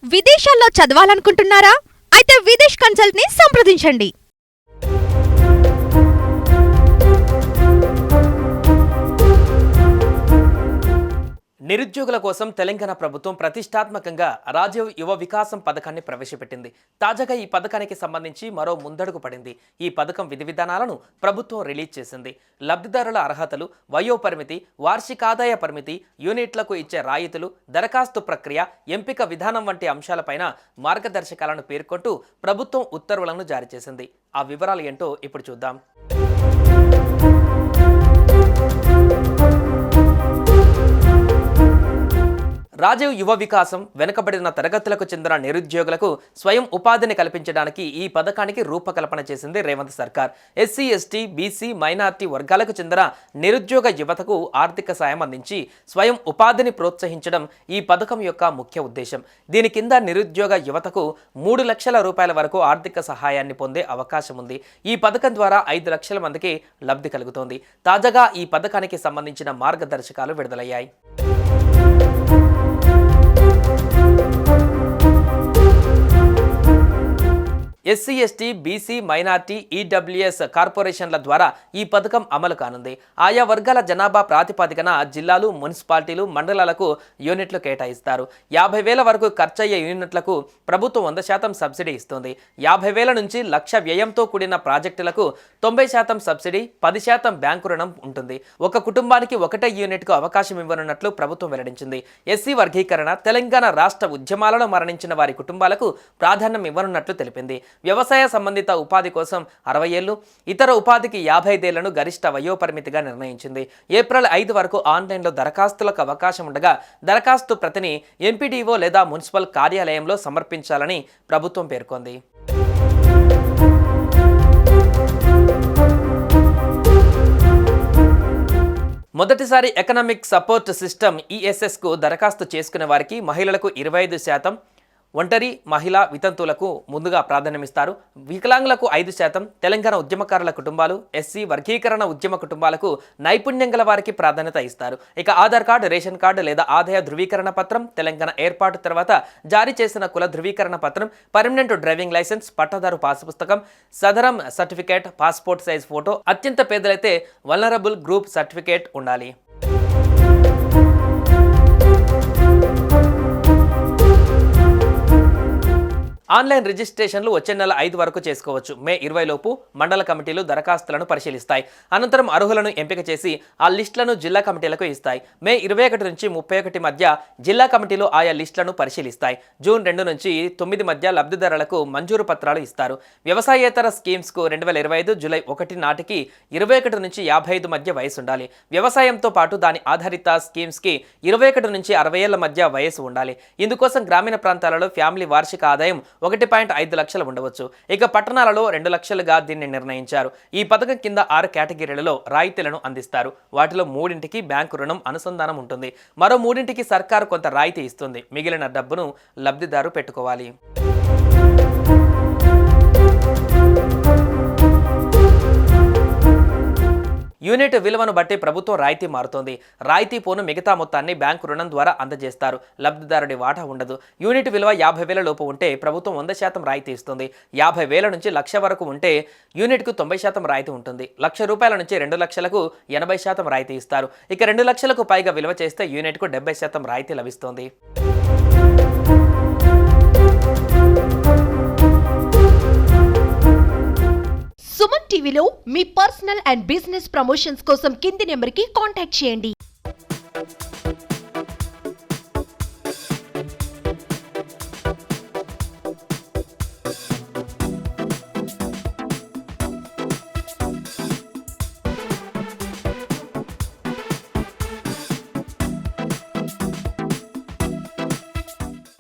విదేశాల్లో చదవాలనుకుంటున్నారా? అయితే విదేశ్ కన్సల్ట్ ని సంప్రదించండి. నిరుద్యోగుల కోసం తెలంగాణ ప్రభుత్వం ప్రతిష్టాత్మకంగా రాజీవ్ యువ వికాసం పథకాన్ని ప్రవేశపెట్టింది. తాజాగా ఈ పథకానికి సంబంధించి మరో ముందడుగు పడింది. ఈ పథకం విధి విధానాలను ప్రభుత్వం రిలీజ్ చేసింది. లబ్ధిదారుల అర్హతలు, వయోపరిమితి, వార్షిక ఆదాయ పరిమితి, యూనిట్లకు ఇచ్చే రాయితీలు, దరఖాస్తు ప్రక్రియ, ఎంపిక విధానం వంటి అంశాలపైన మార్గదర్శకాలను పేర్కొంటూ ప్రభుత్వం ఉత్తర్వులను జారీ చేసింది. ఆ వివరాలు ఏంటో ఇప్పుడు చూద్దాం. రాజీవ్ యువ వికాసం వెనుకబడిన తరగతులకు చెందిన నిరుద్యోగులకు స్వయం ఉపాధిని కల్పించడానికి ఈ పథకానికి రూపకల్పన చేసింది రేవంత్ సర్కార్. ఎస్సీ, ఎస్టీ, బీసీ, మైనార్టీ వర్గాలకు చెందిన నిరుద్యోగ యువతకు ఆర్థిక సాయం అందించి స్వయం ఉపాధిని ప్రోత్సహించడం ఈ పథకం యొక్క ముఖ్య ఉద్దేశం. దీని కింద నిరుద్యోగ యువతకు 3 లక్షల రూపాయల వరకు ఆర్థిక సహాయాన్ని పొందే అవకాశం ఉంది. ఈ పథకం ద్వారా 5 లక్షల మందికి లబ్ధి కలుగుతోంది. తాజాగా ఈ పథకానికి సంబంధించిన మార్గదర్శకాలు విడుదలయ్యాయి. SC, ST, BC, minority, EWS కార్పొరేషన్ల ద్వారా ఈ పథకం అమలు కానుంది. ఆయా వర్గాల జనాభా ప్రాతిపదికన జిల్లాలు, మున్సిపాలిటీలు, మండలాలకు యూనిట్లు కేటాయిస్తారు. 50,000 వరకు ఖర్చయ్యే యూనిట్లకు ప్రభుత్వం 100% సబ్సిడీ ఇస్తుంది. 50,000 నుంచి 1,00,000 వ్యయంతో కూడిన ప్రాజెక్టులకు 90% సబ్సిడీ, 10% బ్యాంకు రుణం ఉంటుంది. ఒక కుటుంబానికి ఒకటే యూనిట్కు అవకాశం ఇవ్వనున్నట్లు ప్రభుత్వం వెల్లడించింది. ఎస్సీ వర్గీకరణ, తెలంగాణ రాష్ట్ర ఉద్యమాలలో మరణించిన వారి కుటుంబాలకు ప్రాధాన్యం ఇవ్వనున్నట్లు తెలిపింది. వ్యవసాయ సంబంధిత ఉపాధి కోసం 60 ఏళ్లు, ఇతర ఉపాధికి 55 ఏళ్లను గరిష్ట వయోపరిమితిగా నిర్ణయించింది. ఏప్రిల్ 5 వరకు ఆన్లైన్లో దరఖాస్తులకు అవకాశం ఉండగా దరఖాస్తు ప్రతిని ఎంపీడీఓ లేదా మున్సిపల్ కార్యాలయంలో సమర్పించాలని ప్రభుత్వం పేర్కొంది. మొదటిసారి ఎకనామిక్ సపోర్ట్ సిస్టమ్ ఈఎస్ఎస్కు దరఖాస్తు చేసుకునే వారికి మహిళలకు 25%, ఒంటరి మహిళా వితంతువులకు ముందుగా ప్రాధాన్యమిస్తారు. వికలాంగులకు 5%, తెలంగాణ ఉద్యమకారుల కుటుంబాలు, ఎస్సీ వర్గీకరణ ఉద్యమ కుటుంబాలకు నైపుణ్యం గల వారికి ప్రాధాన్యత ఇస్తారు. ఇక ఆధార్ కార్డు, రేషన్ కార్డు లేదా ఆదాయ ధృవీకరణ పత్రం, తెలంగాణ ఏర్పాటు తర్వాత జారీ చేసిన కుల ధృవీకరణ పత్రం, పర్మనెంట్ డ్రైవింగ్ లైసెన్స్, పట్టదారు పాస్ పుస్తకం, సదరం సర్టిఫికేట్, పాస్పోర్ట్ సైజ్ ఫోటో, అత్యంత పేదలైతే వల్నరబుల్ గ్రూప్ సర్టిఫికేట్ ఉండాలి. ఆన్లైన్ రిజిస్ట్రేషన్లు వచ్చే నెల 5 వరకు చేసుకోవచ్చు. మే 20 లోపు మండల కమిటీలు దరఖాస్తులను పరిశీలిస్తాయి. అనంతరం అర్హులను ఎంపిక చేసి ఆ లిస్టులను జిల్లా కమిటీలకు ఇస్తాయి. మే 21 నుంచి 31 మధ్య జిల్లా కమిటీలు ఆయా లిస్టులను పరిశీలిస్తాయి. జూన్ 2 నుంచి 9 మధ్య లబ్ధిదారులకు మంజూరు పత్రాలు ఇస్తారు. వ్యవసాయేతర స్కీమ్స్కు 2025 జూలై 1 నాటికి 21 నుంచి 55 మధ్య వయసు ఉండాలి. వ్యవసాయంతో పాటు దాని ఆధారిత స్కీమ్స్కి 21 నుంచి 60 ఏళ్ల మధ్య వయసు ఉండాలి. ఇందుకోసం గ్రామీణ ప్రాంతాలలో ఫ్యామిలీ వార్షిక ఆదాయం 1.5 లక్షలు ఉండవచ్చు. ఇక పట్టణాలలో 2 లక్షలుగా దీన్ని నిర్ణయించారు. ఈ పథకం కింద 6 కేటగిరీలలో రాయితీలను అందిస్తారు. వాటిలో 3ంటికి బ్యాంకు రుణం అనుసంధానం ఉంటుంది. మరో 3ంటికి సర్కారు కొంత రాయితీ ఇస్తుంది. మిగిలిన డబ్బును లబ్ధిదారు పెట్టుకోవాలి. యూనిట్ విలువను బట్టి ప్రభుత్వం రాయితీ మారుతోంది. రాయితీ పోను మిగతా మొత్తాన్ని బ్యాంకు రుణం ద్వారా అందజేస్తారు. లబ్ధిదారుడి వాటా ఉండదు. యూనిట్ విలువ 50,000 లోపు ఉంటే ప్రభుత్వం 100% రాయితీ ఇస్తుంది. 50,000 నుంచి 1,00,000 వరకు ఉంటే యూనిట్కు 90% రాయితీ ఉంటుంది. ₹1,00,000 నుంచి 2 లక్షలకు 80% రాయితీ ఇస్తారు. ఇక 2 లక్షలకు పైగా విలువ చేస్తే యూనిట్కు 70% రాయితీ లభిస్తుంది. సుమన్ టీవీలో మీ పర్సనల్ అండ్ బిజినెస్ ప్రమోషన్స్ కోసం కింది నెంబర్కి కాంటాక్ట్ చేయండి.